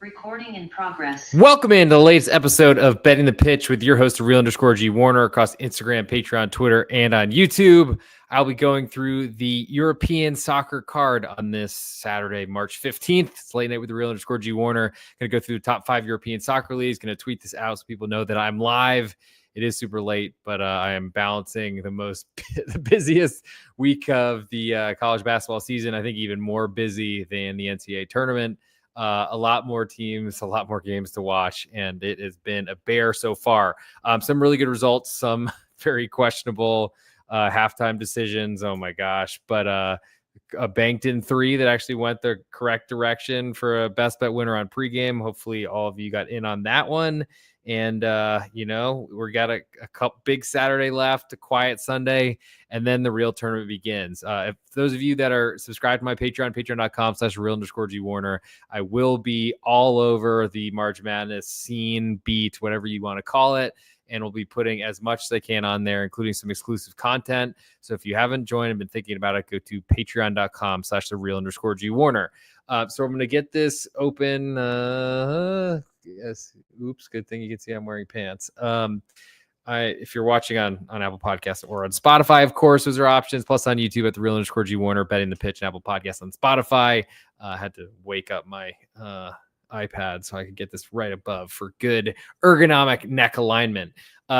Recording in progress. Welcome into the latest episode of Betting the Pitch with your host, real_G Warner, across Instagram, Patreon, Twitter, and on YouTube. I'll be going through the European soccer card on this Saturday, March 15th. It's late night with the real_G Warner. Going to go through the top 5 European soccer leagues. Going to tweet this out so people know that I'm live. It is super late, but I am balancing the busiest week of the college basketball season. I think even more busy than the NCAA tournament. A lot more teams, a lot more games to watch, and it has been a bear so far. Some really good results, some very questionable halftime decisions. Oh my gosh. But a banked in 3 that actually went the correct direction for a best bet winner on pregame. Hopefully all of you got in on that one. And, we got a couple big Saturday left, a quiet Sunday, and then the real tournament begins. If those of you that are subscribed to my Patreon, patreon.com/real_G Warner, I will be all over the March Madness scene, beat, whatever you want to call it. And we'll be putting as much as I can on there, including some exclusive content. So if you haven't joined and been thinking about it, go to patreon.com/thereal_G Warner. So I'm going to get this open. Yes. Oops. Good thing you can see I'm wearing pants. If you're watching on Apple Podcasts or on Spotify, of course, those are options. Plus on YouTube at the real_G Warner, Betting the Pitch, and Apple Podcasts on Spotify. I had to wake up my iPad so I could get this right above for good ergonomic neck alignment.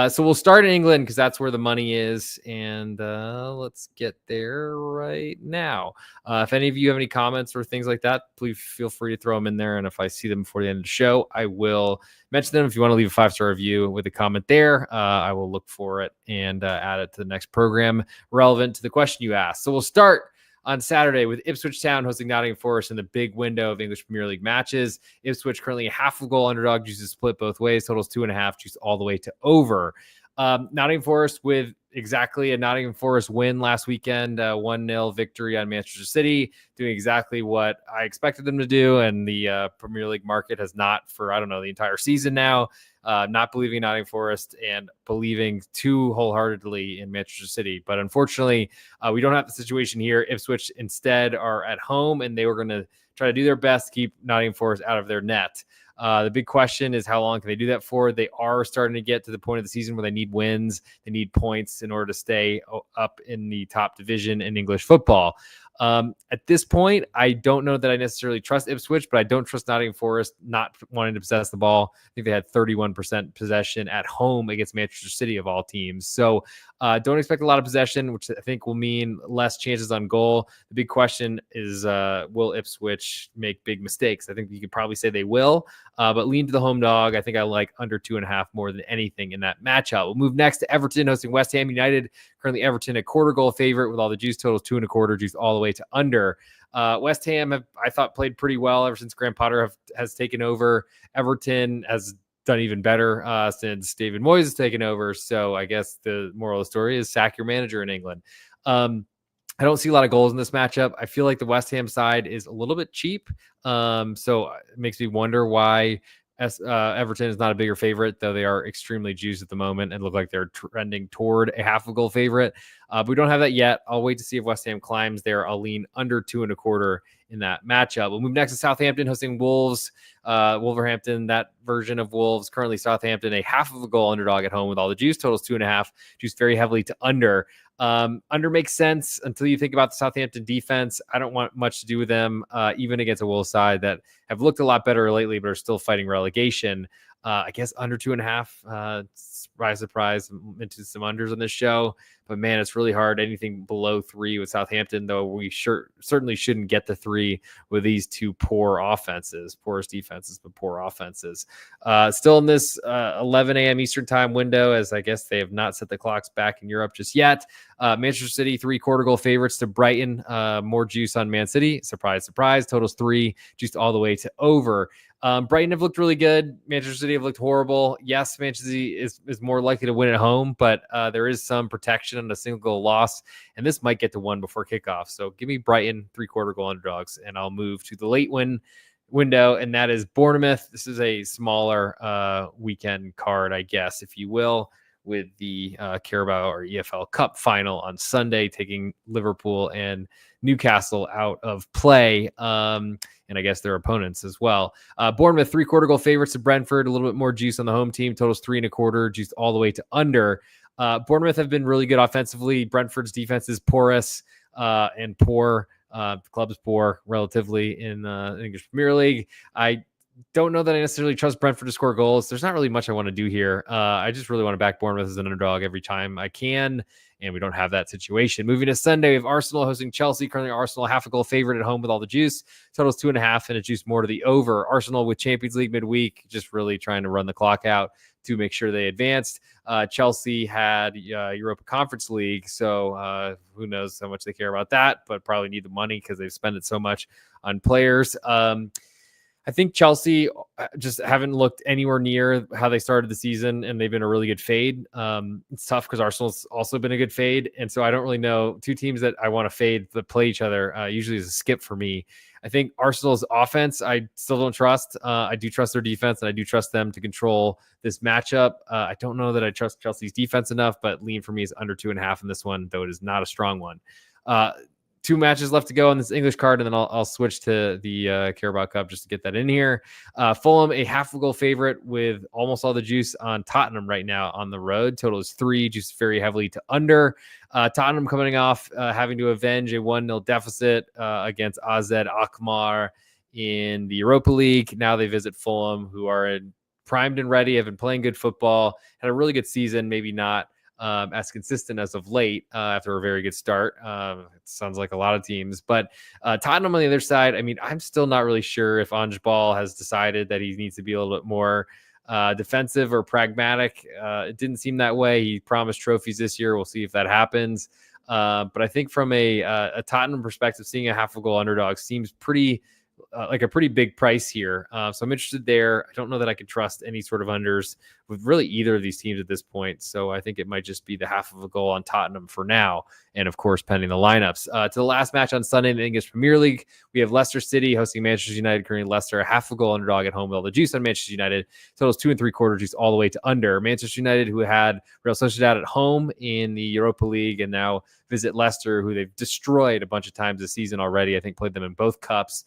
So we'll start in England because that's where the money is. And let's get there right now. If any of you have any comments or things like that, please feel free to throw them in there. And if I see them before the end of the show, I will mention them. If you want to leave a 5-star review with a comment there, I will look for it and add it to the next program relevant to the question you asked. So we'll start on Saturday with Ipswich Town hosting Nottingham Forest in the big window of English Premier League matches. Ipswich currently a half of goal underdog, juices split both ways, totals 2.5, juice all the way to over. Nottingham Forest with exactly a Nottingham Forest win last weekend, 1-0 victory on Manchester City, doing exactly what I expected them to do. And the Premier League market has not for, the entire season now, not believing in Nottingham Forest and believing too wholeheartedly in Manchester City. But unfortunately, we don't have the situation here. Ipswich instead are at home, and they were going to try to do their best to keep Nottingham Forest out of their net. The big question is how long can they do that for? They are starting to get to the point of the season where they need wins. They need points in order to stay up in the top division in English football. At this point, I don't know that I necessarily trust Ipswich, but I don't trust Nottingham Forest not wanting to possess the ball. I think they had 31% possession at home against Manchester City of all teams. So don't expect a lot of possession, which I think will mean less chances on goal. The big question is, will Ipswich make big mistakes? I think you could probably say they will, but lean to the home dog. I think I like under 2.5 more than anything in that matchup. We'll move next to Everton hosting West Ham United. Currently Everton a quarter goal favorite with all the juice totals 2.25, juice all the way to under. West Ham I thought played pretty well ever since Graham Potter has taken over. Everton has done even better since David Moyes has taken over. So I guess the moral of the story is sack your manager in England. I don't see a lot of goals in this matchup. I feel like the West Ham side is a little bit cheap. So it makes me wonder why Everton is not a bigger favorite, though they are extremely juiced at the moment and look like they're trending toward a half a goal favorite. But we don't have that yet. I'll wait to see if West Ham climbs there. I'll lean under 2.25 in that matchup. We'll move next to Southampton hosting Wolves. Wolverhampton, that version of Wolves. Currently Southampton a half of a goal underdog at home with all the juice totals 2.5, juice very heavily to under. Under makes sense until you think about the Southampton defense. I don't want much to do with them, even against a Wolves side that have looked a lot better lately, but are still fighting relegation. I guess under 2.5, surprise, into some unders on this show. But man, it's really hard. Anything below 3 with Southampton, though, we certainly shouldn't get the 3 with these two poor offenses, poorest defenses, but poor offenses. Still in this 11 a.m. Eastern time window, as I guess they have not set the clocks back in Europe just yet. Manchester City, 3/4 goal favorites to Brighton. More juice on Man City. Surprise, surprise. Totals 3, juiced all the way to over. Brighton have looked really good. Manchester City have looked horrible. Yes, Manchester City is more likely to win at home, but there is some protection on a single goal loss, and this might get to 1 before kickoff. So give me Brighton 3/4 goal underdogs, and I'll move to the late window, and that is Bournemouth. This is a smaller weekend card, I guess, if you will, with the Carabao or EFL Cup final on Sunday, taking Liverpool and Newcastle out of play. And I guess their opponents as well. Bournemouth 3/4 goal favorites to Brentford, a little bit more juice on the home team, totals 3.25, juiced all the way to under. Bournemouth have been really good offensively. Brentford's defense is porous and poor. The club is poor relatively in the English Premier League. I don't know that I necessarily trust Brentford to score goals. There's not really much I want to do here. I just really want to back Bournemouth as an underdog every time I can, and we don't have that situation. Moving to Sunday, we have Arsenal hosting Chelsea. Currently, Arsenal half a goal favorite at home with all the juice. Totals 2.5, and a juice more to the over. Arsenal with Champions League midweek, just really trying to run the clock out to make sure they advanced. Chelsea had Europa Conference League, so who knows how much they care about that, but probably need the money because they've spent it so much on players. I think Chelsea just haven't looked anywhere near how they started the season, and they've been a really good fade. It's tough because Arsenal's also been a good fade, and so I don't really know. Two teams that I want to fade that play each other usually is a skip for me. I think Arsenal's offense, I still don't trust. I do trust their defense, and I do trust them to control this matchup. I don't know that I trust Chelsea's defense enough, but lean for me is under 2.5 in this one, though it is not a strong one. 2 matches left to go on this English card, and then I'll switch to the Carabao Cup just to get that in here. Fulham, a half a goal favorite with almost all the juice on Tottenham right now on the road. Total is 3, juice very heavily to under. Tottenham coming off having to avenge a 1-0 deficit against AZ Alkmaar in the Europa League. Now they visit Fulham, who are primed and ready, have been playing good football, had a really good season, maybe not as consistent as of late after a very good start. It sounds like a lot of teams, but Tottenham on the other side, I mean, I'm still not really sure if Ange Ball has decided that he needs to be a little bit more defensive or pragmatic. It didn't seem that way. He promised trophies this year. We'll see if that happens. But I think from a Tottenham perspective, seeing a half a goal underdog seems pretty like a pretty big price here. So I'm interested there. I don't know that I could trust any sort of unders with really either of these teams at this point. So I think it might just be the half of a goal on Tottenham for now. And of course, pending the lineups. To the last match on Sunday in the English Premier League, we have Leicester City hosting Manchester United. Currently Leicester, a half a goal underdog at home with all the juice on Manchester United. Totals 2.75 juice all the way to under. Manchester United, who had Real Sociedad at home in the Europa League, and now visit Leicester, who they've destroyed a bunch of times this season already. I think played them in both cups.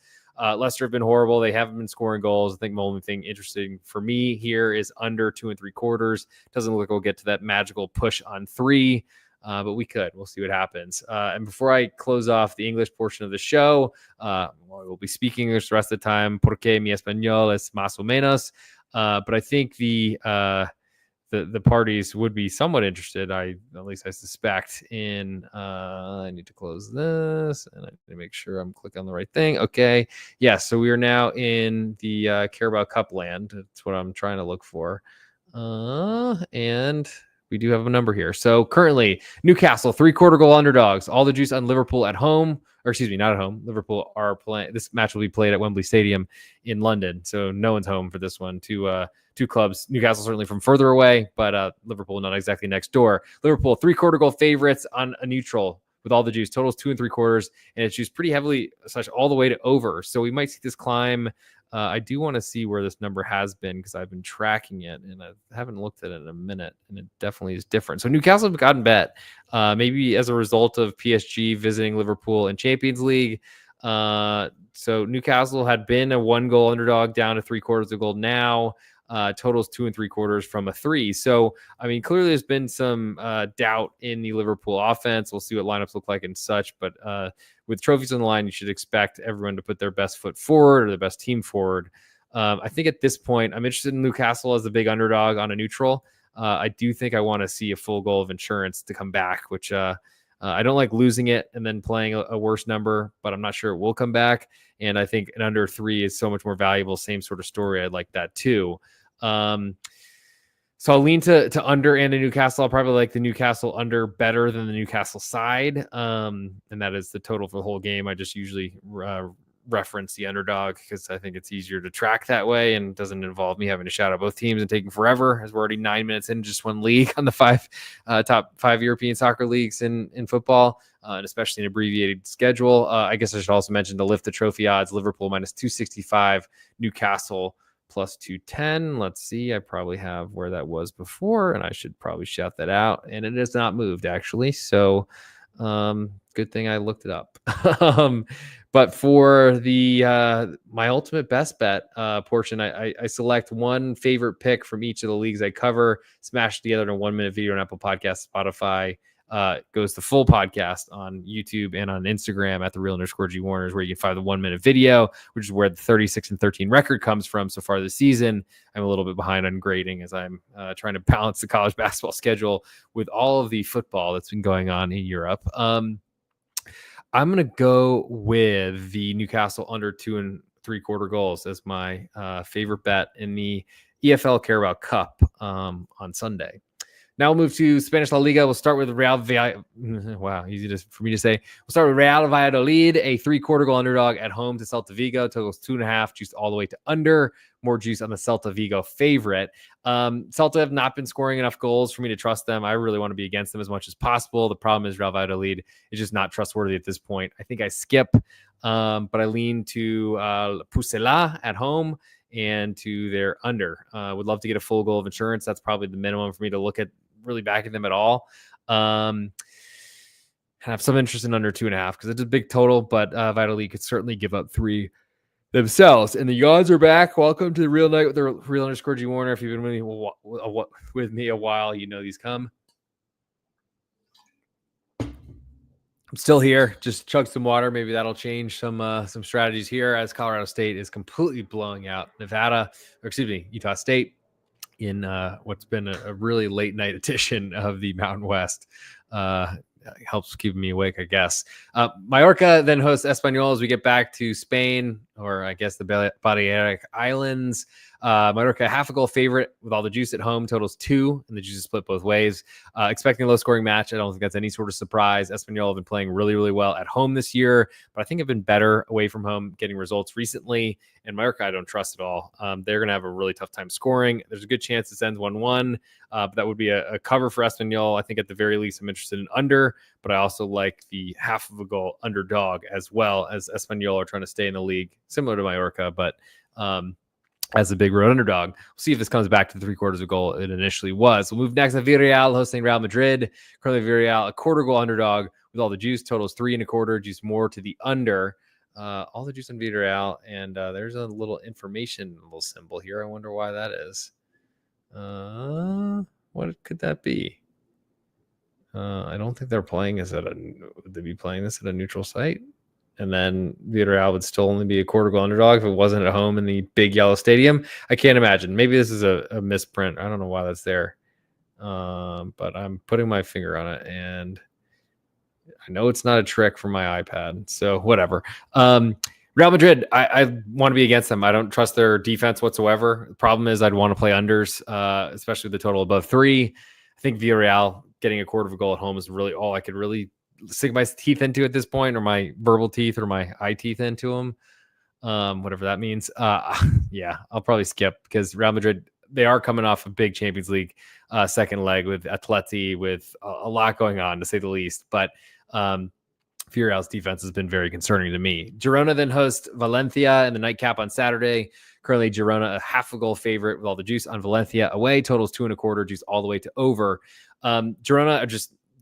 Leicester have been horrible. They haven't been scoring goals. I think the only thing interesting for me here is under 2.75. Doesn't look like we'll get to that magical push on 3, but we could. We'll see what happens. And before I close off the English portion of the show, we'll be speaking English the rest of the time. Porque mi español es más o menos. But I think the parties would be somewhat interested. At least I suspect in, I need to close this and I need to make sure I'm clicking on the right thing. Okay. Yeah. So we are now in the Carabao Cup land. That's what I'm trying to look for. And we do have a number here. So currently Newcastle 3/4 goal underdogs, all the juice on Liverpool at home, or excuse me, not at home. Liverpool are playing. This match will be played at Wembley Stadium in London. So no one's home for this one. Two clubs. Newcastle certainly from further away, but Liverpool not exactly next door. Liverpool 3/4 goal favorites on a neutral with all the juice. Totals 2.75, and it's juiced pretty heavily, all the way to over. So we might see this climb. I do want to see where this number has been because I've been tracking it and I haven't looked at it in a minute, and it definitely is different. So Newcastle have gotten bet, maybe as a result of PSG visiting Liverpool in Champions League. So Newcastle had been a 1-goal underdog down to 3/4 goal now. Totals 2.75 from a 3. So, I mean, clearly there's been some doubt in the Liverpool offense. We'll see what lineups look like and such. But with trophies on the line, you should expect everyone to put their best foot forward or their best team forward. I think at this point, I'm interested in Newcastle as the big underdog on a neutral. I do think I want to see a full goal of insurance to come back, which I don't like losing it and then playing a worse number, but I'm not sure it will come back. And I think an under 3 is so much more valuable. Same sort of story. I'd like that too. So I'll lean to under and a Newcastle. I'll probably like the Newcastle under better than the Newcastle side. And that is the total for the whole game. I just usually reference the underdog because I think it's easier to track that way and doesn't involve me having to shout out both teams and taking forever, as we're already 9 minutes in just one league on the top 5 European soccer leagues in football, and especially an abbreviated schedule. I guess I should also mention to lift the trophy odds: Liverpool minus 265, Newcastle plus 210. Let's see. I probably have where that was before, and I should probably shout that out. And it has not moved, actually. So Good thing I looked it up. But for the my ultimate best bet portion, I select one favorite pick from each of the leagues I cover, smash it together in a 1-minute video on Apple Podcasts, Spotify. Goes the full podcast on YouTube and on Instagram at @the_G Warners, where you can find the 1-minute video, which is where the 36-13 record comes from so far this season. I'm a little bit behind on grading as I'm trying to balance the college basketball schedule with all of the football that's been going on in Europe. I'm going to go with the Newcastle under 2 3/4 goals as my favorite bet in the EFL Carabao Cup on Sunday. Now we'll move to Spanish La Liga. We'll start with Wow, easy for me to say. We'll start with Real Valladolid, a 3/4 goal underdog at home to Celta Vigo. Totals 2.5, juiced all the way to under. More juice on the Celta Vigo favorite. Celta have not been scoring enough goals for me to trust them. I really want to be against them as much as possible. The problem is Real Valladolid is just not trustworthy at this point. I think I skip, but I lean to Pucela at home and to their under. Would love to get a full goal of insurance. That's probably the minimum for me to look at really backing them at all. Have some interest in under 2.5 because it's a big total, but Valladolid could certainly give up 3 themselves. And the odds are back. Welcome to the Real Night with the @Real_G Warner. If you've been with me a while, you know these come. I'm still here. Just chug some water. Maybe that'll change some strategies here as Colorado State is completely blowing out Utah State in what's been a really late night edition of the Mountain West. Helps keep me awake, I guess. Mallorca then hosts Espanyol as we get back to Spain, or I guess the Balearic Islands. Mallorca, half a goal favorite with all the juice at home, totals 2, and the juice is split both ways. Expecting a low scoring match. I don't think that's any sort of surprise. Espanyol have been playing really, really well at home this year, but I think have been better away from home, getting results recently. And Mallorca, I don't trust at all. They're going to have a really tough time scoring. There's a good chance this ends 1-1, but that would be a cover for Espanyol. I think at the very least, I'm interested in under, but I also like the half of a goal underdog as well, as Espanyol are trying to stay in the league, similar to Mallorca, but as a big road underdog. We'll see if this comes back to the 3/4 of a goal it initially was. We'll move next to Villarreal hosting Real Madrid. Currently Villarreal, a 1/4 goal underdog with all the juice. Totals 3.25, juice more to the under. All the juice on Villarreal, and there's a little symbol here. I wonder why that is. What could that be? I don't think they're playing this would they be playing this at a neutral site? And then Villarreal would still only be a 1/4 goal underdog if it wasn't at home in the big yellow stadium. I can't imagine. Maybe this is a misprint. I don't know why that's there. But I'm putting my finger on it, and I know it's not a trick from my iPad, so whatever. Real Madrid, I want to be against them. I don't trust their defense whatsoever. The problem is I'd want to play unders, especially with the total above 3. I think Villarreal getting a 1/4 goal at home is really all I could really sink my teeth into at this point, or my verbal teeth or my eye teeth into them, whatever that means. Yeah, I'll probably skip because Real Madrid, they are coming off a big Champions League second leg with Atleti, with a lot going on, to say the least. But Villarreal's defense has been very concerning to me. Girona then hosts Valencia in the nightcap on Saturday. Currently, Girona, a half a goal favorite with all the juice on Valencia away. Totals 2.25, juice all the way to over. Girona are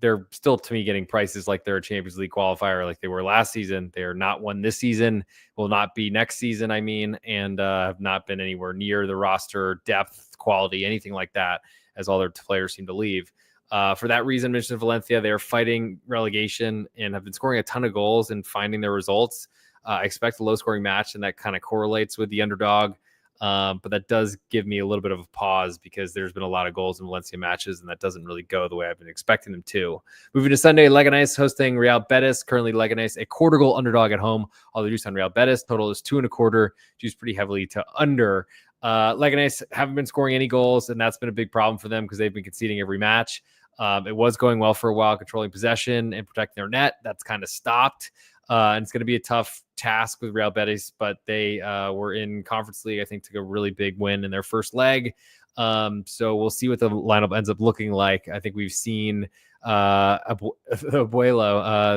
they're still, to me, getting prices like they're a Champions League qualifier like they were last season. They're not one this season, will not be next season, and have not been anywhere near the roster depth, quality, anything like that, as all their players seem to leave. For that reason, mentioned Valencia, they're fighting relegation and have been scoring a ton of goals and finding their results. I expect a low-scoring match, and that kind of correlates with the underdog. But that does give me a little bit of a pause because there's been a lot of goals in Valencia matches, and that doesn't really go the way I've been expecting them to. Moving to Sunday, Leganés hosting Real Betis. Currently, Leganés, a 1/4 goal underdog at home. All the juice on Real Betis. Total is 2.25, juice pretty heavily to under. Leganés haven't been scoring any goals, and that's been a big problem for them because they've been conceding every match. It was going well for a while, controlling possession and protecting their net. That's kind of stopped. And it's going to be a tough task with Real Betis, but they were in Conference League, I think, took a really big win in their first leg. So we'll see what the lineup ends up looking like. I think we've seen Abuelo,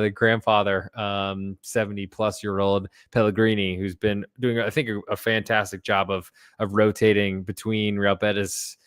the grandfather, 70-plus-year-old Pellegrini, who's been doing, I think, a fantastic job of rotating between Real Betis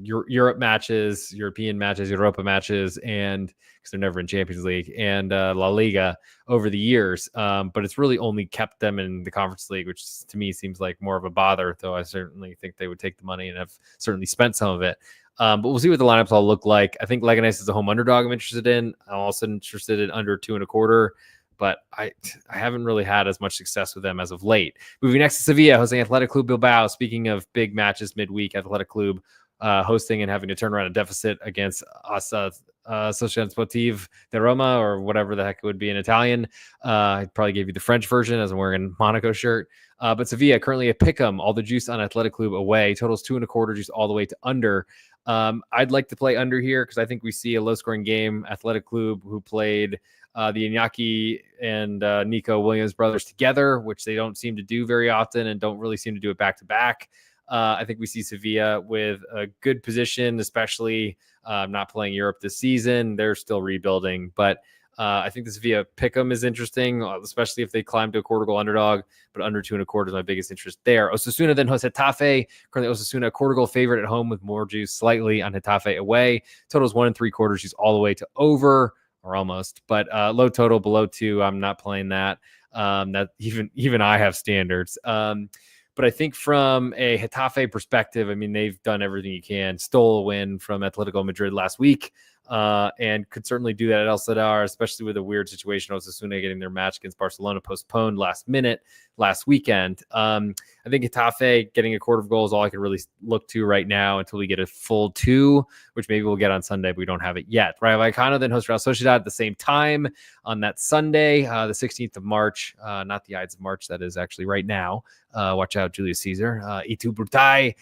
Europe matches, European matches, Europa matches, and because they're never in Champions League, and La Liga over the years. But it's really only kept them in the Conference League, which to me seems like more of a bother, though I certainly think they would take the money and have certainly spent some of it. But we'll see what the lineups all look like. I think Leganes is a home underdog I'm interested in. I'm also interested in under 2.25. But I haven't really had as much success with them as of late. Moving next to Sevilla, hosting Athletic Club Bilbao. Speaking of big matches midweek, Athletic Club hosting and having to turn around a deficit against Sociedad Sportive de Roma, or whatever the heck it would be in Italian. I probably gave you the French version as I'm wearing a Monaco shirt. But Sevilla currently a pick'em, all the juice on Athletic Club away. Totals 2.25, juice all the way to under. I'd like to play under here because I think we see a low-scoring game. Athletic Club, who played the Iñaki and Nico Williams brothers together, which they don't seem to do very often and don't really seem to do it back-to-back. I think we see Sevilla with a good position, especially not playing Europe this season. They're still rebuilding, but I think the Sevilla pick'em is interesting, especially if they climb to a quarter goal underdog, but under 2.25 is my biggest interest there. Osasuna then hosts Getafe. Currently Osasuna a quarter goal favorite at home with more juice slightly on Getafe away. Totals 1.75, juice all the way to over, or almost, but low total below 2. I'm not playing that. That even I have standards. But I think from a Getafe perspective, I mean, they've done everything you can. Stole a win from Atletico Madrid last week, and could certainly do that at El Sadar, especially with a weird situation. Osasuna getting their match against Barcelona postponed last minute last weekend. I think Getafe getting a quarter of goal is all I can really look to right now until we get a full 2, which maybe we'll get on Sunday, but we don't have it yet. Rayo Vallecano then hosts Real Sociedad at the same time on that Sunday, the 16th of March, not the Ides of March. That is actually right now. Watch out, Julius Caesar. Itu Brutai.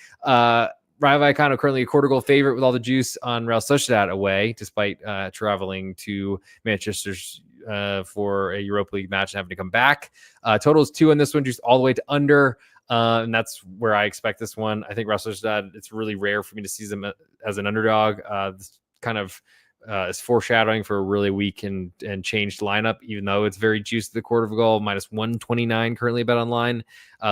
Rayo Vallecano currently a quarter goal favorite with all the juice on Real Sociedad away, despite traveling to Manchester for a Europa League match and having to come back. Total is 2 on this one, juice all the way to under. And that's where I expect this one. I think Real Sociedad, it's really rare for me to see them as an underdog. This kind of is foreshadowing for a really weak and changed lineup, even though it's very juiced to the quarter of a goal, minus 129 currently BetOnline.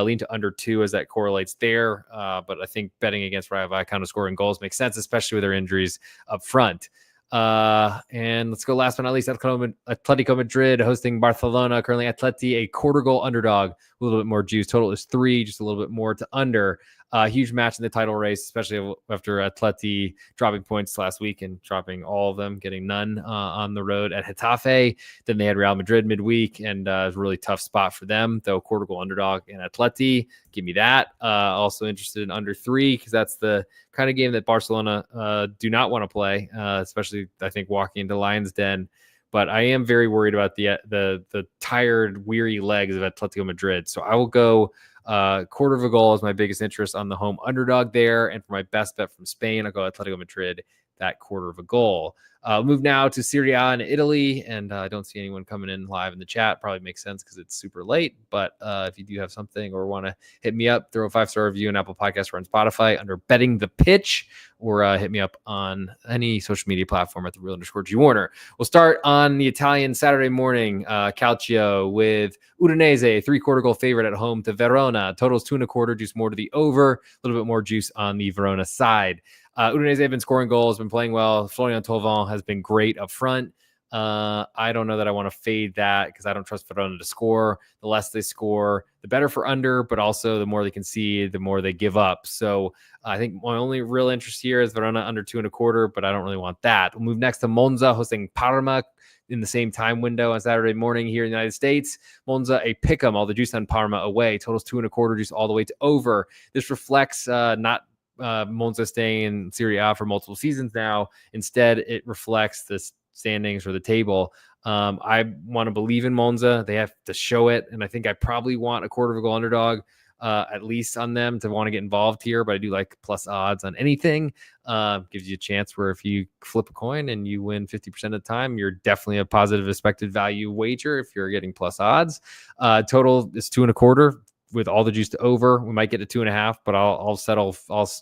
Lean to under 2 as that correlates there. But I think betting against Rayo Vallecano scoring goals makes sense, especially with their injuries up front. And let's go last but not least, Atletico Madrid hosting Barcelona. Currently Atleti a quarter goal underdog, a little bit more juice. Total is 3, just a little bit more to under. Huge match in the title race, especially after Atleti dropping points last week and dropping all of them, getting none on the road at Getafe. Then they had Real Madrid midweek, and it was a really tough spot for them, though quarter goal underdog and Atleti. Give me that. Also interested in under 3 because that's the kind of game that Barcelona do not want to play, especially, I think, walking into Lions Den. But I am very worried about the tired, weary legs of Atletico Madrid. So I will go quarter of a goal is my biggest interest on the home underdog there. And for my best bet from Spain, I'll go Atletico Madrid, that quarter of a goal. Move now to Serie A in Italy, and I don't see anyone coming in live in the chat. Probably makes sense because it's super late, but if you do have something or want to hit me up, throw a 5-star review on Apple Podcasts or on Spotify under Betting the Pitch, or hit me up on any social media platform at @the_Real_G Warner. We'll start on the Italian Saturday morning Calcio with Udinese, a 3/4 goal favorite at home to Verona. Totals 2.25, juice more to the over, a little bit more juice on the Verona side. Udinese have been scoring goals, been playing well. Florian Thauvin has been great up front. I don't know that I want to fade that because I don't trust Verona to score. The less they score, the better for under, but also the more they concede, the more they give up. So I think my only real interest here is Verona under 2.25, but I don't really want that. We'll move next to Monza hosting Parma in the same time window on Saturday morning here in the United States. Monza a pick'em, all the juice on Parma away. Totals 2.25, juice all the way to over. This reflects not Monza staying in Serie A for multiple seasons now. Instead, it reflects the standings or the table. I want to believe in Monza. They have to show it, and I think I probably want a quarter of a goal underdog at least on them to want to get involved here, but I do like plus odds on anything. Gives you a chance where if you flip a coin and you win 50% of the time, you're definitely a positive expected value wager if you're getting plus odds. Total is 2.25. With all the juice to over, we might get to 2.5, but I'll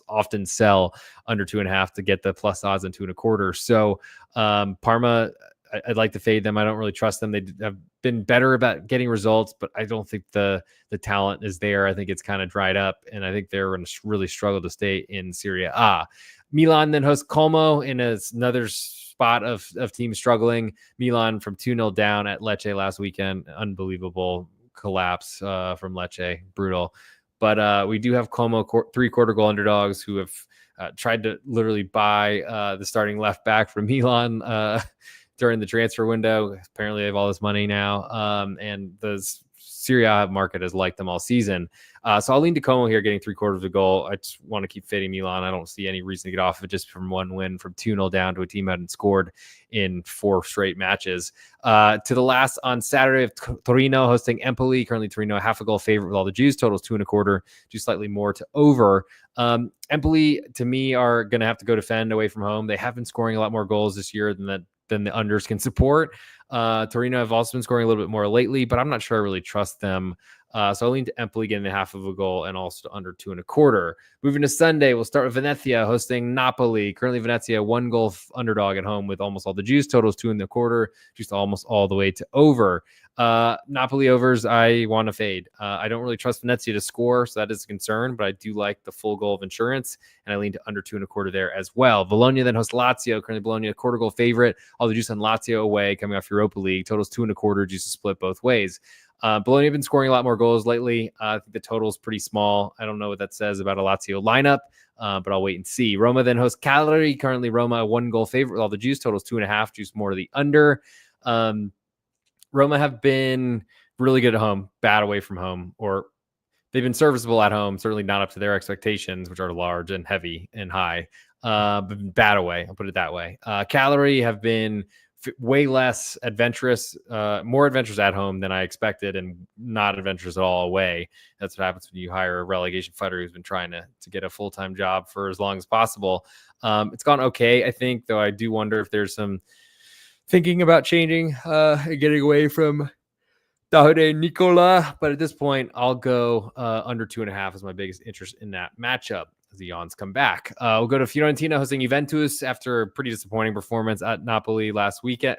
often sell under 2.5 to get the plus odds on 2.25. So Parma I'd like to fade them. I don't really trust them. They have been better about getting results, but I don't think the talent is there. I think it's kind of dried up, and I think they're going to really struggle to stay in Serie A. Milan then hosts Como in another spot of teams struggling. Milan from 2-0 down at Lecce last weekend. Unbelievable collapse from Lecce. Brutal. But we do have Como 3-quarter goal underdogs who have tried to literally buy the starting left back from Milan during the transfer window. Apparently they have all this money now. And the Serie A market has liked them all season. So I'll lean to Como here, getting 3/4 of a goal. I just want to keep fading Milan. I don't see any reason to get off of it just from one win from 2-0 down to a team that hadn't scored in 4 straight matches. To the last on Saturday of Torino hosting Empoli. Currently Torino a half a goal favorite with all the juice. Totals 2.25, just slightly more to over. Empoli to me are going to have to go defend away from home. They have been scoring a lot more goals this year than the unders can support. Torino have also been scoring a little bit more lately, but I'm not sure I really trust them. So I'll lean to Empoli getting a half of a goal and also to under 2.25. Moving to Sunday, we'll start with Venezia hosting Napoli. Currently Venezia 1-goal underdog at home with almost all the juice. Totals 2.25, just almost all the way to over. Napoli overs, I want to fade. I don't really trust Venezia to score, so that is a concern, but I do like the full goal of insurance, and I lean to under 2.25 there as well. Bologna then hosts Lazio. Currently Bologna a quarter goal favorite. All the juice on Lazio away, coming off Europa League. Totals 2.25, juice to split both ways. Bologna have been scoring a lot more goals lately. I think the total is pretty small. I don't know what that says about a Lazio lineup, but I'll wait and see. Roma then hosts Cagliari. Currently Roma a 1-goal favorite with all the juice. Totals 2.5, juice more to the under. Roma have been really good at home, bad away from home, or they've been serviceable at home, certainly not up to their expectations, which are large and heavy and high, but bad away. I'll put it that way. Cagliari have been way less adventurous, more adventurous at home than I expected, and not adventurous at all away. That's what happens when you hire a relegation fighter who's been trying to get a full-time job for as long as possible. It's gone okay, I think, though I do wonder if there's some thinking about changing and getting away from Davide Nicola. But at this point, I'll go under 2.5 as my biggest interest in that matchup as the yawns come back. We'll go to Fiorentina hosting Juventus after a pretty disappointing performance at Napoli last weekend.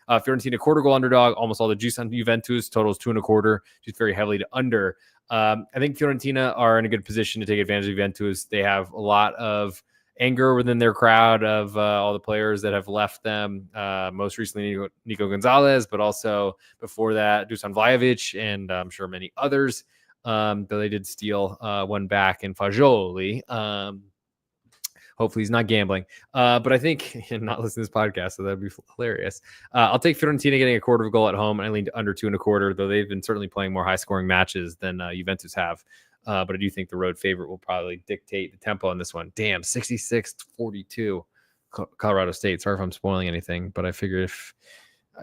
Fiorentina quarter goal underdog, almost all the juice on Juventus. Totals 2.25, just very heavily to under. I think Fiorentina are in a good position to take advantage of Juventus. They have a lot of anger within their crowd of all the players that have left them. Most recently, Nico Gonzalez, but also before that, Dusan Vlahovic, and I'm sure many others. Though they did steal one back in Fagioli. Hopefully he's not gambling. But I think not listening to this podcast, so that'd be hilarious. I'll take Fiorentina getting a quarter of a goal at home, and I lean to under 2.25, though they've been certainly playing more high-scoring matches than Juventus have. But I do think the road favorite will probably dictate the tempo on this one. Damn, 66-42, Colorado State. Sorry if I'm spoiling anything, but I figured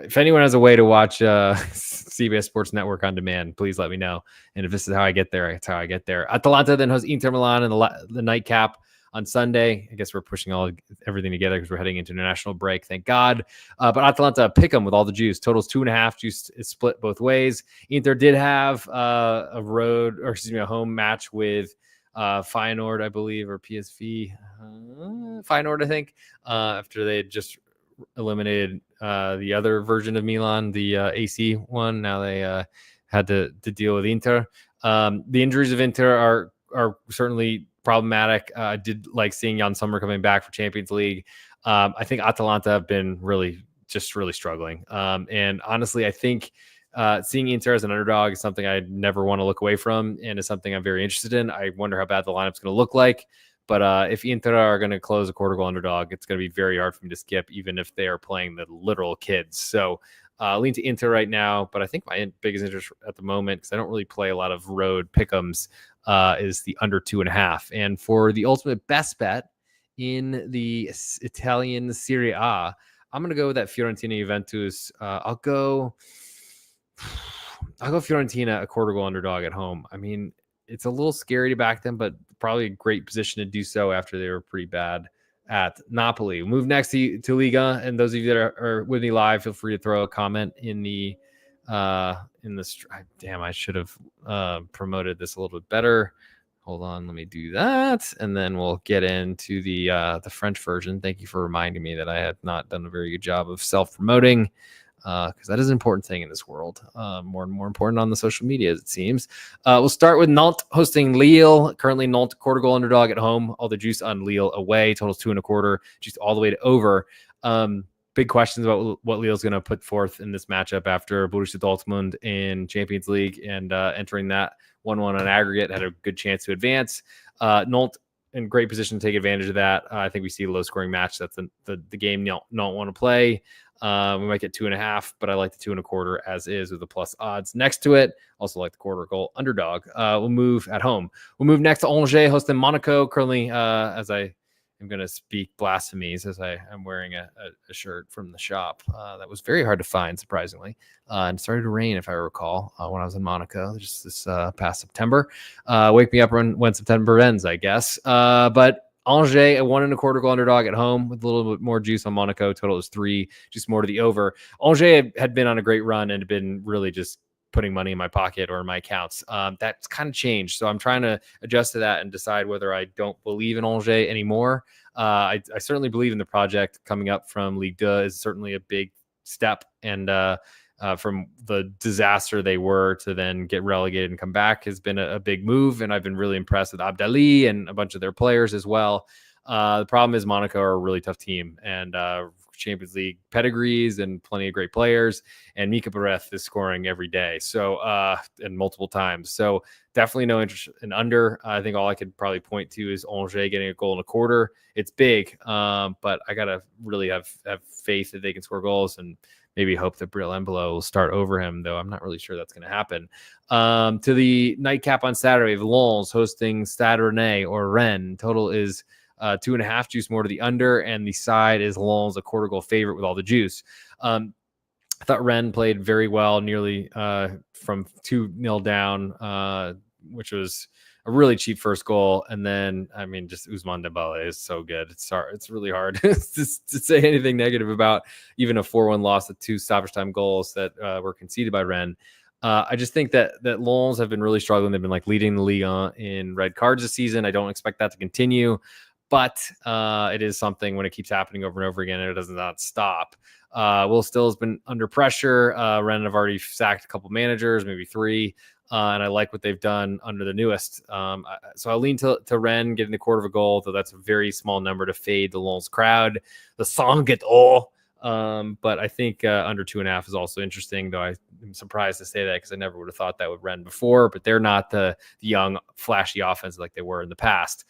if anyone has a way to watch CBS Sports Network on demand, please let me know. And if this is how I get there, that's how I get there. Atalanta then hosts Inter Milan in the nightcap on Sunday. I guess we're pushing everything together because we're heading into international break. Thank God. But Atalanta pick them with all the juice. Totals 2.5. Juice is split both ways. Inter did have a home match with Feyenoord, I believe, or PSV. Feyenoord, I think, after they had just eliminated the other version of Milan, the AC one. Now they had to deal with Inter. The injuries of Inter are certainly problematic. I did like seeing Jan Sommer coming back for Champions League. I think Atalanta have been really struggling. And honestly, I think seeing Inter as an underdog is something I never want to look away from, and is something I'm very interested in. I wonder how bad the lineup's going to look like. But if Inter are going to close a quarter goal underdog, it's going to be very hard for me to skip, even if they are playing the literal kids. So lean to Inter right now, but I think my biggest interest at the moment, because I don't really play a lot of road pick'ems, is the under 2.5. And for the ultimate best bet in the Italian Serie A, I'm going to go with that Fiorentina Juventus. I'll go Fiorentina a quarter goal underdog at home. I mean, it's a little scary to back them, but probably a great position to do so after they were pretty bad at Napoli. We'll move next to Liga, and those of you that are with me live, feel free to throw a comment in the damn, I should have promoted this a little bit better. Hold on, let me do that, and then we'll get into the French version. Thank you for reminding me that I had not done a very good job of self-promoting, because that is an important thing in this world. More and more important on the social media, as it seems. We'll start with Nantes hosting Lille. Currently, Nantes quarter goal underdog at home. All the juice on Lille away. Totals 2.25, juice all the way to over. Big questions about what Lille's going to put forth in this matchup after Borussia Dortmund in Champions League and entering that 1-1 on aggregate, had a good chance to advance. Nantes in great position to take advantage of that. I think we see a low-scoring match. That's the game Nantes want to play. We might get 2.5, but I like the 2.25 as is with the plus odds next to it. Also like the quarter goal underdog. We'll move at home. We'll move next to Angers hosting Monaco. Currently, as I am going to speak blasphemies, as I am wearing a shirt from the shop that was very hard to find, surprisingly. And started to rain, if I recall, when I was in Monaco just this past September. Wake me up when September ends, I guess. But Angers, a 1.25 goal underdog at home with a little bit more juice on Monaco. Total is 3, just more to the over. Angers had been on a great run and had been really just putting money in my pocket or in my accounts. That's kind of changed. So I'm trying to adjust to that and decide whether I don't believe in Angers anymore. I certainly believe in the project coming up from Ligue 2 is certainly a big step. And from the disaster they were to then get relegated and come back has been a big move. And I've been really impressed with Abdali and a bunch of their players as well. The problem is Monaco are a really tough team and Champions League pedigrees and plenty of great players. And Mika Bareth is scoring every day. So, and multiple times. So definitely no interest in under. I think all I could probably point to is Angers getting a goal and a quarter. It's big, but I got to really have faith that they can score goals and maybe hope that Bril Embolo will start over him, though I'm not really sure that's going to happen. To the nightcap on Saturday, Lens hosting Stade Rennais or Rennes. Total is 2.5, juice more to the under, and the side is Lens, a quarter goal favorite with all the juice. I thought Rennes played very well, nearly from 2-0 down, which was a really cheap first goal. And then, I mean, just Ousmane Dembele is so good. It's really hard to say anything negative about even a 4-1 loss at 2 stoppage time goals that were conceded by Rennes. I just think that Lens have been really struggling. They've been like leading the Liga in red cards this season. I don't expect that to continue, but it is something when it keeps happening over and over again, and it does not stop. Will Still has been under pressure. Rennes have already sacked a couple managers, maybe 3. And I like what they've done under the newest. So I'll lean to Rennes getting the quarter of a goal, though that's a very small number to fade the Lens crowd. The song get all. But I think under 2.5 is also interesting, though I'm surprised to say that because I never would have thought that with Rennes before, but they're not the young, flashy offense like they were in the past.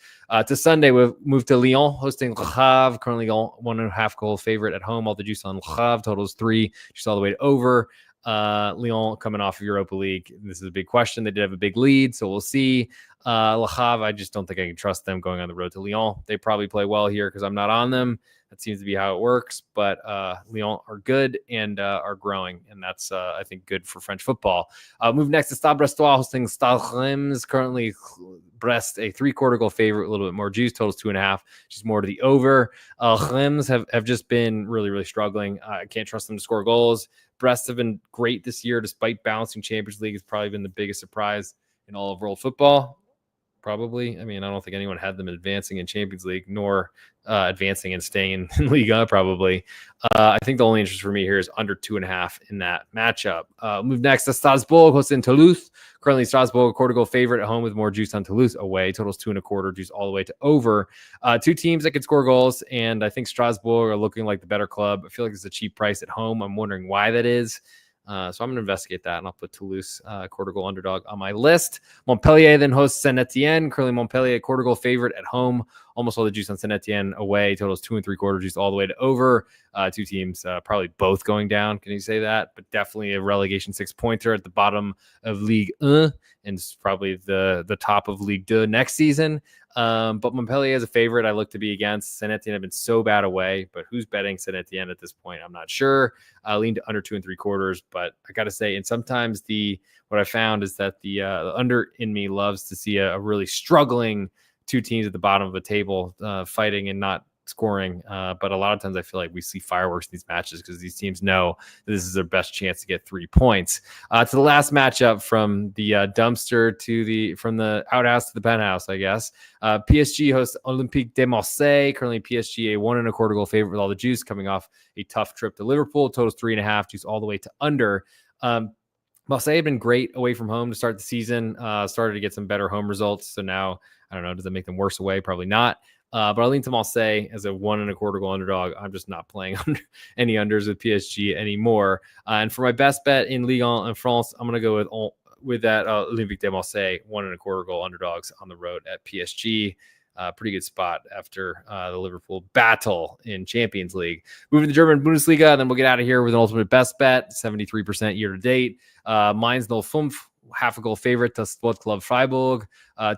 To Sunday, we've moved to Lyon, hosting Le Havre, currently 1.5 goal favorite at home. All the juice on Le Havre, totals 3, just all the way to over. Lyon coming off of Europa League. This is a big question. They did have a big lead, so we'll see. Le Havre, I just don't think I can trust them going on the road to Lyon. They probably play well here because I'm not on them. That seems to be how it works. But Lyon are good and are growing, and that's, I think, good for French football. Move next to Stade Brestois, hosting Stade Reims. Currently, Brest, a 3/4 goal favorite, a little bit more juice, totals 2.5, just more to the over. Reims have just been really, really struggling. I can't trust them to score goals. Brest have been great this year, despite bouncing Champions League. It's probably been the biggest surprise in all of world football. Probably. I mean, I don't think anyone had them advancing in Champions League, nor advancing and staying in Liga, probably. I think the only interest for me here is under 2.5 in that matchup. Move next to Strasbourg, hosting Toulouse. Currently, Strasbourg, a quarter goal favorite at home with more juice on Toulouse away. Totals 2.25, juice all the way to over. 2 teams that can score goals, and I think Strasbourg are looking like the better club. I feel like it's a cheap price at home. I'm wondering why that is. So I'm going to investigate that, and I'll put Toulouse quarter goal underdog on my list. Montpellier then hosts Saint-Etienne. Currently, Montpellier quarter goal favorite at home. Almost all the juice on Saint-Etienne away. Totals 2.75, juice all the way to over. 2 teams probably both going down. Can you say that? But definitely a relegation 6-pointer at the bottom of Ligue 1, and it's probably the top of Ligue 2 next season. But Montpellier is a favorite I look to be against. Saint-Etienne have been so bad away, but who's betting Saint-Etienne at this point? I'm not sure. I lean to under 2.75, but I got to say, and sometimes what I found is that the under in me loves to see a really struggling 2 teams at the bottom of the table fighting and not scoring. But a lot of times I feel like we see fireworks in these matches because these teams know that this is their best chance to get 3 points. To the last matchup, from the dumpster from the outhouse to the penthouse, I guess. PSG hosts Olympique de Marseille. Currently PSG a 1.25 goal favorite with all the juice, coming off a tough trip to Liverpool. Totals 3.5, juice all the way to under. Marseille had been great away from home to start the season, started to get some better home results. So now, I don't know, does that make them worse away? Probably not. But I lean to Marseille as a 1.25 goal underdog. I'm just not playing any unders with PSG anymore. And for my best bet in Ligue 1 in France, I'm going to go with that Olympique de Marseille 1.25 goal underdogs on the road at PSG. Pretty good spot after the Liverpool battle in Champions League. Moving to the German Bundesliga, and then we'll get out of here with an ultimate best bet, 73% year to date. Mainz 05, half a goal favorite to Sport Club Freiburg.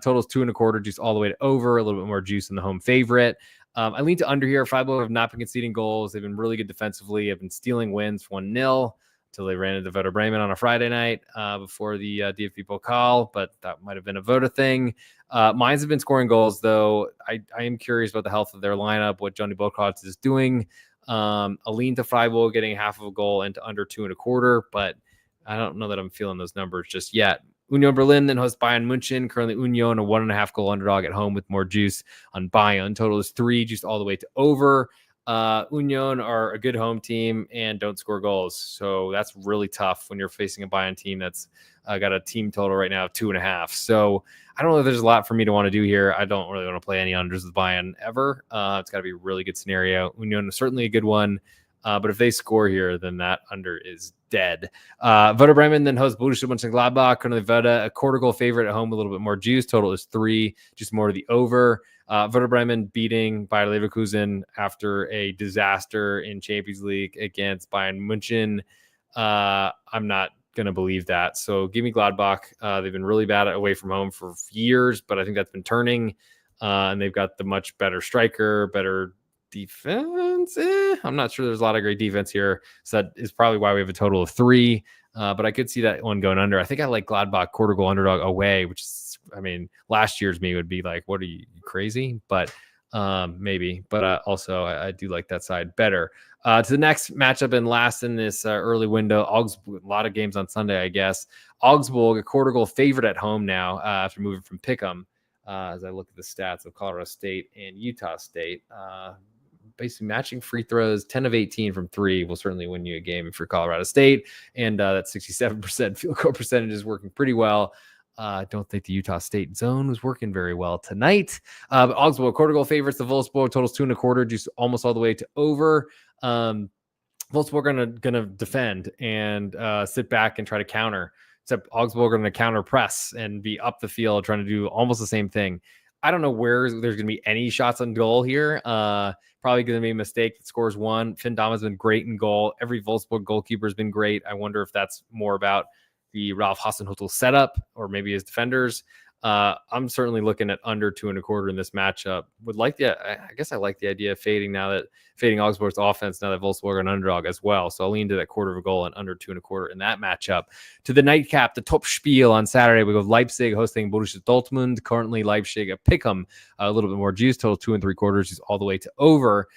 Totals 2.25, juice all the way to over, a little bit more juice in the home favorite. I lean to under here. Freiburg have not been conceding goals. They've been really good defensively. Have been stealing wins 1-0 until they ran into Werder Bremen on a Friday night before the DFB Pokal, but that might have been a Voda thing. Mainz have been scoring goals, though. I am curious about the health of their lineup, what Johnny Bockhardt is doing. A lean to Freiburg getting half of a goal into under 2.25, but I don't know that I'm feeling those numbers just yet. Union Berlin then hosts Bayern München. Currently Union a 1.5 goal underdog at home with more juice on Bayern. Total is 3, juice all the way to over. Union are a good home team and don't score goals. So that's really tough when you're facing a Bayern team that's got a team total right now of 2.5. So I don't know if there's a lot for me to want to do here. I don't really want to play any unders with Bayern ever. It's got to be a really good scenario. Union is certainly a good one. But if they score here, then that under is dead. Werder Bremen then hosts Borussia Mönchengladbach. Currently Werder a 1/4 goal favorite at home, a little bit more juice. Total is 3, just more to the over. Werder Bremen beating Bayer Leverkusen after a disaster in Champions League against Bayern München. I'm not going to believe that. So give me Gladbach. They've been really bad away from home for years, but I think that's been turning. And they've got the much better striker, better defense. I'm not sure there's a lot of great defense here. So that is probably why we have a total of 3. But I could see that one going under. I think I like Gladbach 1/4 goal underdog away, which is, I mean, last year's me would be like, what are you crazy? But maybe. But also, I do like that side better. To the next matchup and last in this early window, Augsburg, a lot of games on Sunday, I guess. Augsburg, a 1/4 goal favorite at home now after moving from Pick'em. As I look at the stats of Colorado State and Utah State. Basically matching free throws, 10 of 18 from 3 will certainly win you a game for Colorado State. And that 67% field goal percentage is working pretty well. I don't think the Utah State zone was working very well tonight. But Augsburg, 1/4 goal favorites. The Wolfsburg totals 2.25, just almost all the way to over. Wolfsburg are going to defend and sit back and try to counter. Except Augsburg are going to counter press and be up the field trying to do almost the same thing. I don't know where there's going to be any shots on goal here. Probably going to be a mistake that scores 1. Finn Daum has been great in goal. Every Wolfsburg goalkeeper has been great. I wonder if that's more about the Ralph Hasenhüttl setup or maybe his defenders. I'm certainly looking at under 2.25 in this matchup. I guess I like the idea of fading Augsburg's offense now that Wolfsburg are an underdog as well. So I'll lean to that 1/4 goal and under 2.25 in that matchup. To the nightcap, the top spiel on Saturday, we go Leipzig hosting Borussia Dortmund. Currently Leipzig a pick'em, a little bit more juice, total 2.75, is all the way to over.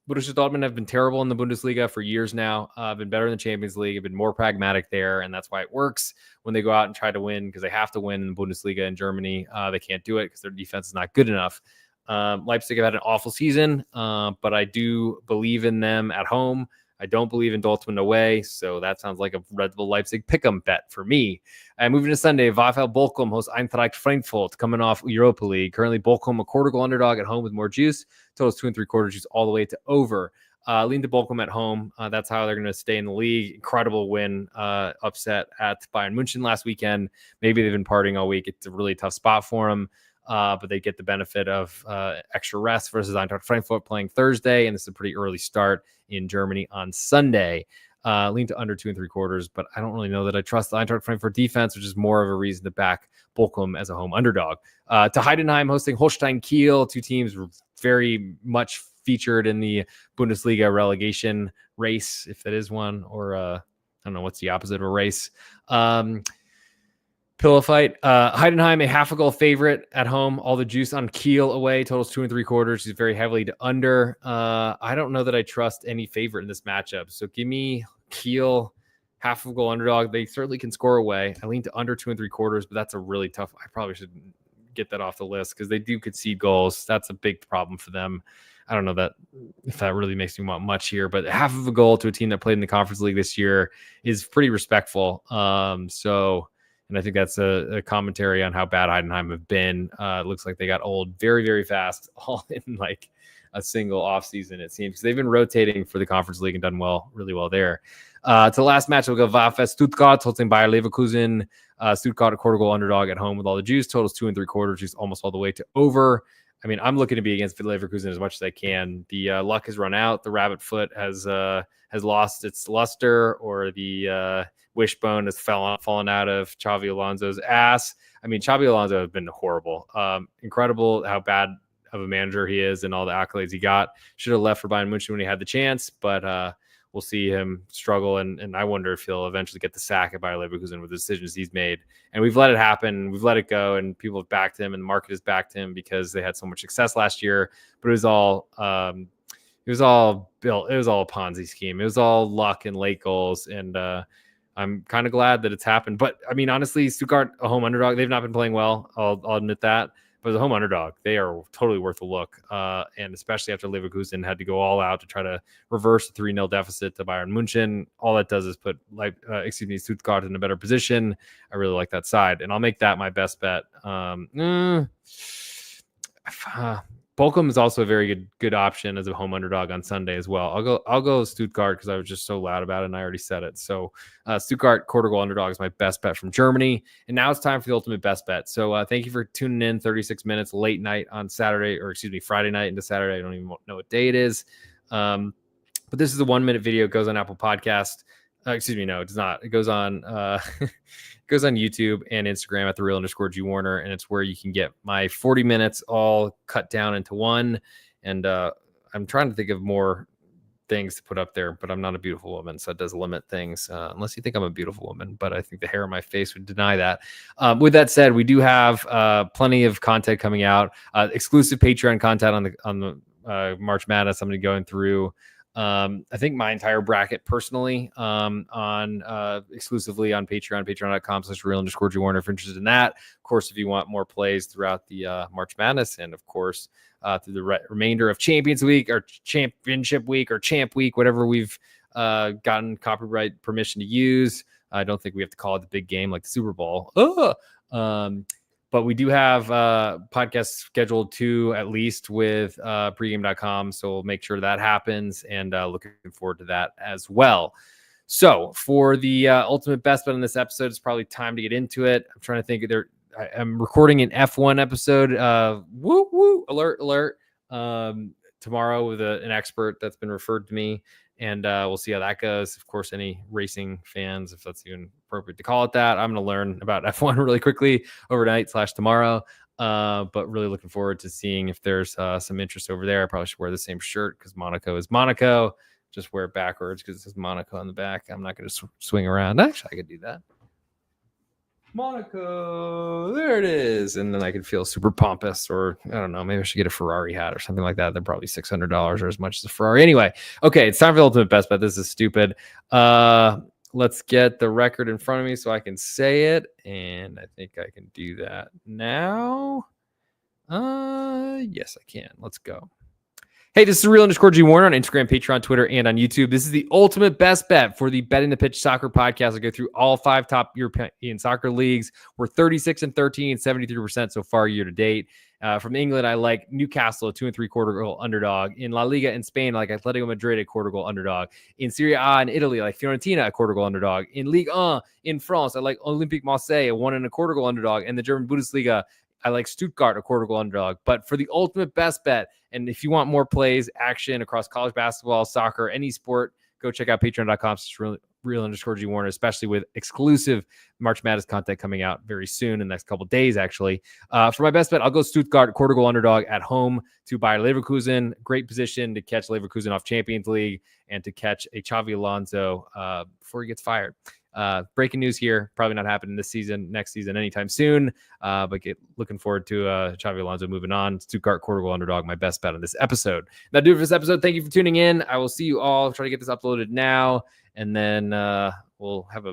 Borussia Dortmund have been terrible in the Bundesliga for years now. Been better in the Champions League, have been more pragmatic there, and that's why it works when they go out and try to win, because they have to win in the Bundesliga in Germany. They can't do it because their defense is not good enough. Leipzig have had an awful season, but I do believe in them at home. I don't believe in Dortmund away, so that sounds like a Red Bull Leipzig pick'em bet for me. And moving to Sunday, VfL Bochum hosts Eintracht Frankfurt coming off Europa League. Currently, Bochum a 1/4 goal underdog at home with more juice. Totals 2.75, juice all the way to over. Lean to Bochum at home. That's how they're going to stay in the league. Incredible win, upset at Bayern München last weekend. Maybe they've been partying all week. It's a really tough spot for them. But they get the benefit of extra rest versus Eintracht Frankfurt playing Thursday, and this is a pretty early start in Germany on Sunday. Lean to under 2.75, but I don't really know that I trust the Eintracht Frankfurt defense, which is more of a reason to back Bochum as a home underdog. To Heidenheim hosting Holstein Kiel, two teams very much featured in the Bundesliga relegation race, if that is one, or I don't know what's the opposite of a race. Pillow fight. Heidenheim, a half a goal favorite at home. All the juice on Kiel away. Totals 2 3/4. He's very heavily to under. I don't know that I trust any favorite in this matchup. So give me Kiel, half a goal underdog. They certainly can score away. I lean to under 2 3/4, but that's a really tough. I probably should get that off the list because they do concede goals. That's a big problem for them. I don't know that if that really makes me want much here, but half of a goal to a team that played in the Conference League this year is pretty respectful. And I think that's a commentary on how bad Heidenheim have been. It looks like they got old very, very fast, all in like a single offseason, it seems. They've been rotating for the Conference League and done really well there. To the last match, we'll go VfS Stuttgart, hosting Bayer Leverkusen. Stuttgart, a quarter goal underdog at home with all the juice. Totals 2 3/4, just almost all the way to over. I mean, I'm looking to be against Leverkusen as much as I can. The luck has run out. The rabbit foot has lost its luster, or the wishbone has fallen out of Xabi Alonso's ass. I mean, Xabi Alonso has been horrible. Incredible how bad of a manager he is and all the accolades he got. Should have left for Bayern Munich when he had the chance, but we'll see him struggle. And I wonder if he'll eventually get the sack at Bayer Leverkusen with the decisions he's made. And we've let it happen. We've let it go, and people have backed him, and the market has backed him because they had so much success last year. But it was all built. It was all a Ponzi scheme. It was all luck and late goals. And I'm kind of glad that it's happened. But I mean, honestly, Stuttgart, a home underdog, they've not been playing well. I'll admit that. But as a home underdog, they are totally worth a look. And especially after Leverkusen had to go all out to try to reverse the 3-0 deficit to Bayern Munich. All that does is put Stuttgart in a better position. I really like that side. And I'll make that my best bet. Bochum is also a very good option as a home underdog on Sunday as well. I'll go Stuttgart because I was just so loud about it and I already said it. So Stuttgart quarter goal underdog is my best bet from Germany. And now it's time for the ultimate best bet. So thank you for tuning in 36 minutes late night on Saturday, or Friday night into Saturday. I don't even know what day it is. But this is a 1-minute video. It goes on Apple Podcast. No, it does not. It goes on goes on YouTube and Instagram at @the_Real_G Warner, and it's where you can get my 40 minutes all cut down into one. And I'm trying to think of more things to put up there, but I'm not a beautiful woman, so it does limit things, unless you think I'm a beautiful woman. But I think the hair on my face would deny that. With that said, we do have plenty of content coming out, exclusive Patreon content on the March Madness. I'm going to be going through. I think my entire bracket personally on exclusively on Patreon, patreon.com/real_G Warner if you're interested in that. Of course, if you want more plays throughout the March Madness, and of course through the remainder of Champions Week or Championship Week or Champ Week, whatever we've gotten copyright permission to use. I don't think we have to call it the big game like the Super Bowl. But we do have podcasts scheduled too, at least with pregame.com. So we'll make sure that happens, and looking forward to that as well. So for the ultimate best bet on this episode, it's probably time to get into it. I'm trying to think. I'm recording an F1 episode. Alert. Tomorrow with an expert that's been referred to me. And we'll see how that goes. Of course, any racing fans, if that's even appropriate to call it that, I'm going to learn about F1 really quickly overnight/tomorrow. But really looking forward to seeing if there's some interest over there. I probably should wear the same shirt because Monaco is Monaco. Just wear it backwards because it says Monaco on the back. I'm not going to swing around. Actually, I could do that. Monaco, there it is. And then I could feel super pompous, or I don't know, maybe I should get a Ferrari hat or something like that. They're probably $600 or as much as a Ferrari. Anyway, okay, it's time for the ultimate best bet. This is stupid. Let's get the record in front of me so I can say it. And I think I can do that now. Yes, I can. Let's go. Hey, this is Real_G Warner on Instagram, Patreon, Twitter, and on YouTube. This is the ultimate best bet for the Betting the Pitch Soccer podcast. I go through all 5 top European soccer leagues. We're 36-13, 73% so far year to date. From England, I like Newcastle, a 2 3/4 goal underdog. In La Liga in Spain, I like Atletico Madrid, a quarter goal underdog. In Serie A in Italy, I like Fiorentina, a quarter goal underdog. In Ligue 1 in France, I like Olympique Marseille, a 1 1/4 goal underdog. And the German Bundesliga, I like Stuttgart, a quarter goal underdog. But for the ultimate best bet, and if you want more plays, action across college basketball, soccer, any sport, go check out patreon.com/real_G Warner, especially with exclusive March Madness content coming out very soon in the next couple of days, actually. For my best bet, I'll go Stuttgart, quarter goal underdog at home to Bayer Leverkusen. Great position to catch Leverkusen off Champions League and to catch a Xabi Alonso before he gets fired. breaking news here, probably not happening this season, next season, anytime soon. But looking forward to Xabi Alonso moving on. Stuttgart quarter goal underdog, my best bet on this episode. That'll do it for this episode. Thank you for tuning in. I will see you all. Try to get this uploaded now, and then we'll have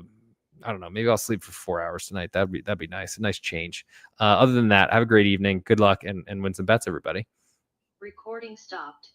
I don't know, maybe I'll sleep for 4 hours tonight. That'd be nice. A nice change. Other than that, have a great evening. Good luck and win some bets, everybody. Recording stopped.